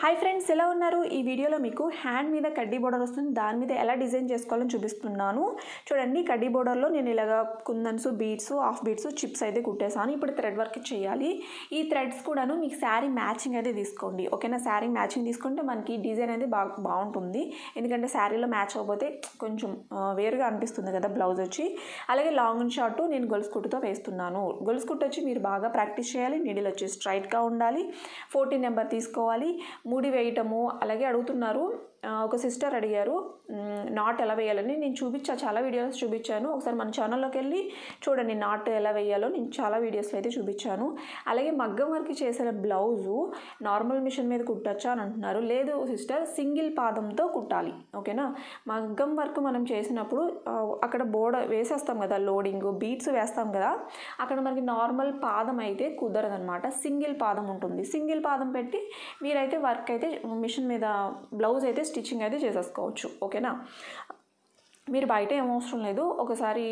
Hi friends, ఎలా ఉన్నారు? ఈ వీడియోలో మీకు హ్యాండ్ మీద కడ్డీ బోర్డర్ వస్తుంది. దాని మీద ఎలా డిజైన్ చేసుకోవాలని చూపిస్తున్నాను. చూడండి, కడ్డీ బోర్డర్లో నేను ఇలాగా కుందన్స్, బీడ్స్, హాఫ్ బీడ్స్, చిప్స్ అయితే కుట్టేసాను. ఇప్పుడు థ్రెడ్ వర్క్ చేయాలి. ఈ థ్రెడ్స్ కూడాను మీకు శారీ మ్యాచింగ్ అయితే తీసుకోండి. ఓకేనా? శారీ మ్యాచింగ్ తీసుకుంటే మనకి డిజైన్ అయితే బాగుంటుంది. ఎందుకంటే శారీలో మ్యాచ్ అవ్వకపోతే కొంచెం వేరుగా అనిపిస్తుంది కదా బ్లౌజ్ వచ్చి. అలాగే లాంగ్ అండ్ షార్ట్ నేను గొలుసు కుట్టుతో వేస్తున్నాను. గొలుసు కుట్టు వచ్చి మీరు బాగా ప్రాక్టీస్ చేయాలి. నీడిల్ వచ్చి స్ట్రైట్గా ఉండాలి. 14 నెంబర్ తీసుకోవాలి. ముడి వేయటము అలాగే అడుగుతున్నారు. ఒక సిస్టర్ అడిగారు నాట్ ఎలా వేయాలని. నేను చాలా వీడియోస్ చూపించాను. ఒకసారి మన ఛానల్లోకి వెళ్ళి చూడండి, నాట్ ఎలా వేయాలో నేను చాలా వీడియోస్లో అయితే చూపించాను. అలాగే మగ్గం వర్క్ చేసిన బ్లౌజు నార్మల్ మిషన్ మీద కుట్టచ్చా అని అంటున్నారు. లేదు సిస్టర్, సింగిల్ పాదంతో కుట్టాలి. ఓకేనా? మగ్గం వర్క్ మనం చేసినప్పుడు అక్కడ బోర్డర్ వేసేస్తాం కదా, లోడింగ్ బీట్స్ వేస్తాం కదా, అక్కడ మనకి నార్మల్ పాదం అయితే కుదరదనమాట. సింగిల్ పాదం ఉంటుంది. సింగిల్ పాదం పెట్టి మీరైతే వర్క్ అయితే మిషన్ మీద బ్లౌజ్ అయితే స్టిచ్చింగ్ అయితే చేసేసుకోవచ్చు. ఓకేనా? మీరు బయట ఏం అవసరం లేదు. ఒకసారి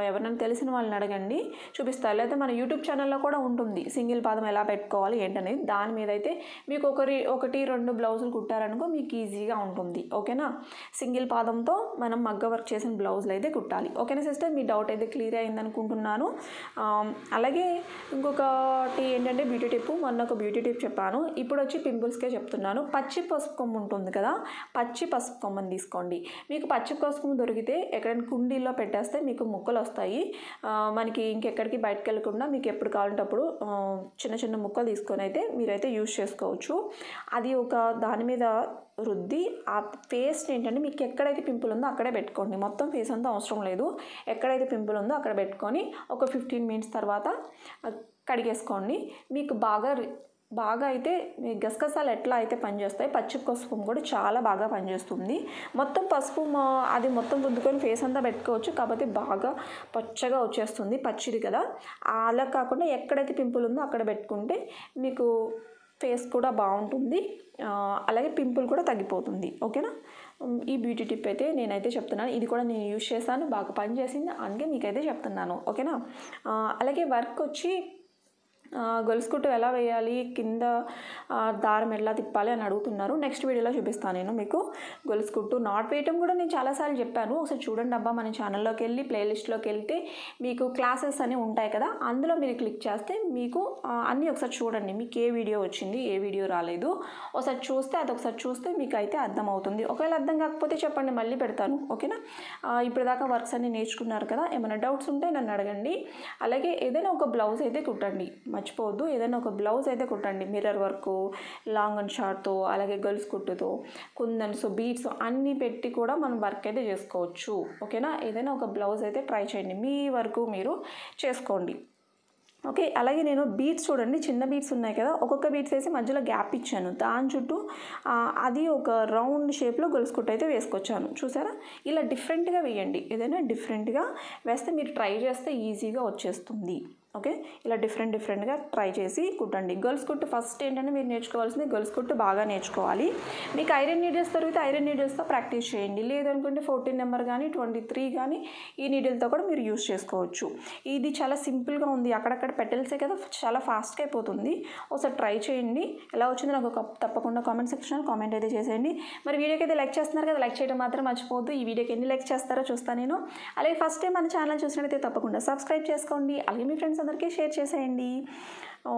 ఎవరైనా తెలిసిన వాళ్ళని అడగండి, చూపిస్తారు. లేకపోతే మన యూట్యూబ్ ఛానల్లో కూడా ఉంటుంది సింగిల్ పాదం ఎలా పెట్టుకోవాలి ఏంటనేది. దాని మీద అయితే మీకు ఒకటి రెండు బ్లౌజులు కుట్టారనుకో మీకు ఈజీగా ఉంటుంది. ఓకేనా? సింగిల్ పాదంతో మనం మగ్గ వర్క్ చేసిన బ్లౌజులు అయితే కుట్టాలి. ఓకేనా సిస్టర్? మీ డౌట్ అయితే క్లియర్ అయింది అనుకుంటున్నాను. అలాగే ఇంకొకటి ఏంటంటే బ్యూటీ టిప్. మొన్న ఒక బ్యూటీ టిప్ చెప్పాను, ఇప్పుడు వచ్చి పింపుల్స్కే చెప్తున్నాను. పచ్చి పసుపు కొమ్ము ఉంటుంది కదా, పచ్చి పసుపు కొమ్మని తీసుకోండి. మీకు పచ్చి పసుపు కొమ్ము దొరికితే ఎక్కడైనా కుండీల్లో పెట్టేస్తే మీకు ముక్కలు వస్తాయి. మనకి ఇంకెక్కడికి బయటకు వెళ్ళకుండా మీకు ఎప్పుడు కావాలంటప్పుడు చిన్న చిన్న ముక్కలు తీసుకొని అయితే మీరైతే యూజ్ చేసుకోవచ్చు. అది ఒక దాని మీద రుద్ది ఆ పేస్ట్ ఏంటంటే మీకు ఎక్కడైతే పింపుల్ ఉందో అక్కడే పెట్టుకోండి. మొత్తం ఫేస్ అంతా అవసరం లేదు. ఎక్కడైతే పింపుల్ ఉందో అక్కడ పెట్టుకొని ఒక 15 మినిట్స్ తర్వాత కడిగేసుకోండి. మీకు బాగా అయితే గసగసాలు ఎట్లా అయితే పనిచేస్తాయి, పచ్చి పసుపు కూడా చాలా బాగా పనిచేస్తుంది. మొత్తం పసుపు అది మొత్తం రుద్దుకొని ఫేస్ అంతా పెట్టుకోవచ్చు. కాకపోతే బాగా పచ్చగా వచ్చేస్తుంది, పచ్చిది కదా. అలా కాకుండా ఎక్కడైతే పింపుల్ ఉందో అక్కడ పెట్టుకుంటే మీకు ఫేస్ కూడా బాగుంటుంది. అలాగే పింపుల్ కూడా తగ్గిపోతుంది. ఓకేనా? ఈ బ్యూటీ టిప్ అయితే నేనైతే చెప్తున్నాను. ఇది కూడా నేను యూజ్ చేశాను, బాగా పనిచేసింది, అందుకే మీకైతే చెప్తున్నాను. ఓకేనా? అలాగే వర్క్ వచ్చి గొలుసు కుట్టు ఎలా వేయాలి, కింద దారం ఎలా తిప్పాలి అని అడుగుతున్నారు. నెక్స్ట్ వీడియోలో చూపిస్తాను నేను మీకు. గొలుసు కుట్టు నాట్ వేయటం కూడా నేను చాలాసార్లు చెప్పాను. ఒకసారి చూడండి అబ్బా, మన ఛానల్లోకి వెళ్ళి ప్లేలిస్ట్లోకి వెళ్తే మీకు క్లాసెస్ అని ఉంటాయి కదా, అందులో మీరు క్లిక్ చేస్తే మీకు అన్నీ ఒకసారి చూడండి. మీకు ఏ వీడియో వచ్చింది, ఏ వీడియో రాలేదు, ఒకసారి చూస్తే మీకు అయితే అర్థమవుతుంది. ఒకవేళ అర్థం కాకపోతే చెప్పండి, మళ్ళీ పెడతాను. ఓకేనా? ఇప్పటిదాకా వర్క్స్ అన్నీ నేర్చుకున్నారు కదా, ఏమైనా డౌట్స్ ఉంటే నన్ను అడగండి. అలాగే ఏదైనా ఒక బ్లౌజ్ అయితే కుట్టండి, మర్చిపోవద్దు. ఏదైనా ఒక బ్లౌజ్ అయితే కుట్టండి. మిర్రర్ వర్క్, లాంగ్ అండ్ షార్ట్తో, అలాగే గొలుసు కుట్టుతో, కుందన్స్, బీడ్స్ అన్నీ పెట్టి కూడా మనం వర్క్ అయితే చేసుకోవచ్చు. ఓకేనా? ఏదైనా ఒక బ్లౌజ్ అయితే ట్రై చేయండి, మీ వరకు మీరు చేసుకోండి. ఓకే. అలాగే నేను బీడ్స్ చూడండి, చిన్న బీడ్స్ ఉన్నాయి కదా, ఒక్కొక్క బీడ్స్ వేసి మధ్యలో గ్యాప్ ఇచ్చాను. దాని చుట్టూ అది ఒక రౌండ్ షేప్లో గొలుసు కుట్టు అయితే వేసుకొచ్చాను. చూసారా? ఇలా డిఫరెంట్గా వేయండి. ఏదైనా డిఫరెంట్గా వేస్తే మీరు ట్రై చేస్తే ఈజీగా వచ్చేస్తుంది. ఓకే? ఇలా డిఫరెంట్గా ట్రై చేసి కుట్టండి. గొలుసు కుట్టు ఫస్ట్ ఏంటంటే మీరు నేర్చుకోవాల్సింది గొలుసు కుట్టు బాగా నేర్చుకోవాలి. మీకు ఐరన్ నీడిల్స్ దొరికితే ఐరన్ నీడిల్స్తో ప్రాక్టీస్ చేయండి. లేదనుకుంటే 14 నెంబర్ కానీ 23 కానీ ఈ నీడిల్తో కూడా మీరు యూస్ చేసుకోవచ్చు. ఇది చాలా సింపుల్గా ఉంది. అక్కడక్కడ పెటల్సే కదా, చాలా ఫాస్ట్గా అయిపోతుంది. ఒకసారి ట్రై చేయండి. ఎలా వచ్చిందో నాకు తప్పకుండా కామెంట్ సెక్షన్లో కామెంట్ అయితే చేసేయండి. మరి వీడియోకి అయితే లైక్ చేస్తున్నారు కదా, లైక్ చేయడం మాత్రం మర్చిపోవద్దు. ఈ వీడియోకి ఎన్ని లైక్స్ చేస్తారో చూస్తాను నేను. అలాగే ఫస్ట్ టైం మన ఛానల్ చూసినట్టయితే తప్పకుండా సబ్స్క్రైబ్ చేసుకోండి. అలాగే మీ ఫ్రెండ్స్ అందరికీ షేర్ చేసేయండి.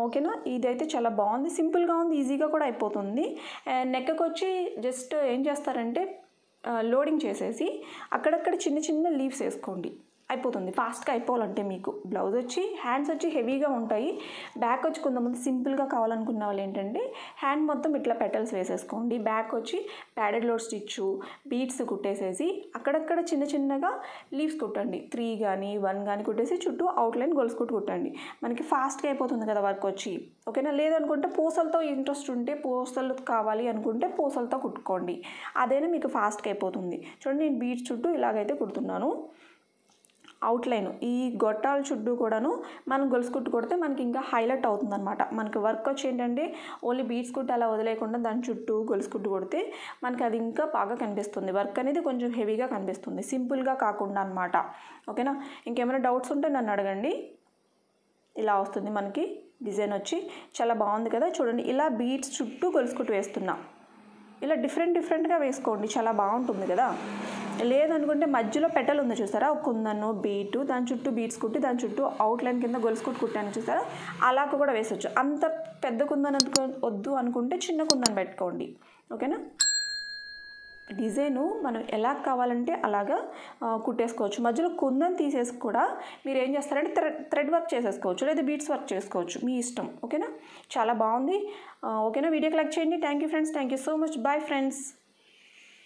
ఓకేనా? ఇదైతే చాలా బాగుంది, సింపుల్గా ఉంది, ఈజీగా కూడా అయిపోతుంది. నెక్కి వచ్చి జస్ట్ ఏం చేస్తారంటే లోడింగ్ చేసేసి అక్కడక్కడ చిన్న లీవ్స్ వేసుకోండి, అయిపోతుంది. ఫాస్ట్గా అయిపోవాలంటే మీకు బ్లౌజ్ వచ్చి హ్యాండ్స్ వచ్చి హెవీగా ఉంటాయి. బ్యాక్ వచ్చి కొంతమంది సింపుల్గా కావాలనుకున్న వాళ్ళు ఏంటంటే హ్యాండ్ మొత్తం ఇట్లా పెటల్స్ వేసేసుకోండి. బ్యాక్ వచ్చి ప్యాడెడ్ లోడ్ స్టిచ్, బీడ్స్ కుట్టేసేసి అక్కడక్కడ చిన్నగా లీవ్స్ కుట్టండి. 3 కానీ 1 కానీ కుట్టేసి చుట్టూ అవుట్లైన్ గొలుసు కుట్టు కుట్టండి. మనకి ఫాస్ట్గా అయిపోతుంది కదా వర్క్ వచ్చి. ఓకేనా? లేదనుకుంటే పూసలతో ఇంట్రెస్ట్ ఉంటే, పూసలు కావాలి అనుకుంటే పూసలతో కుట్టుకోండి. అదైనా మీకు ఫాస్ట్గా అయిపోతుంది. చూడండి, నేను బీడ్స్ చుట్టూ ఇలాగైతే కుడుతున్నాను. అవుట్లైన్ ఈ గొట్టాల చుట్టూ కూడాను మనం గొలుసు కుట్టు కొడితే మనకి ఇంకా హైలైట్ అవుతుంది అనమాట. మనకి వర్క్ వచ్చి ఏంటంటే ఓన్లీ బీడ్స్ కుట్టు అలా వదిలేయకుండా దాని చుట్టూ గొలుసు కుట్టు కొడితే మనకి అది ఇంకా బాగా కనిపిస్తుంది. వర్క్ అనేది కొంచెం హెవీగా కనిపిస్తుంది, సింపుల్గా కాకుండా అనమాట. ఓకేనా? ఇంకేమైనా డౌట్స్ ఉంటే నన్ను అడగండి. ఇలా వస్తుంది మనకి డిజైన్ వచ్చి, చాలా బాగుంది కదా. చూడండి, ఇలా బీడ్స్ చుట్టూ గొలుసు కుట్టు వేస్తున్నా. ఇలా డిఫరెంట్గా వేసుకోండి, చాలా బాగుంటుంది కదా. లేదనుకుంటే మధ్యలో పెటల్ ఉంది చూసారా, ఒక కుందను బీటు, దాని చుట్టూ బీట్స్ కుట్టి దాని చుట్టూ అవుట్లైన్ కింద గొలుసు కుట్టు కుట్టాను చూసారా, అలా కూడా వేసొచ్చు. అంత పెద్ద కుందన్ వద్దు అనుకుంటే చిన్న కుందన్ పెట్టుకోండి, ఓకేనా. డిజైను మనం ఎలా కావాలంటే అలాగా కుట్టేసుకోవచ్చు. మధ్యలో కుందన్ తీసేసి కూడా మీరు ఏం చేస్తారంటే థ్రెడ్ వర్క్ చేసేసుకోవచ్చు, లేదా బీట్స్ వర్క్ చేసుకోవచ్చు, మీ ఇష్టం, ఓకేనా. చాలా బాగుంది, ఓకేనా. వీడియోకి లైక్ చేయండి. Thank you friends, thank you so much. Bye friends.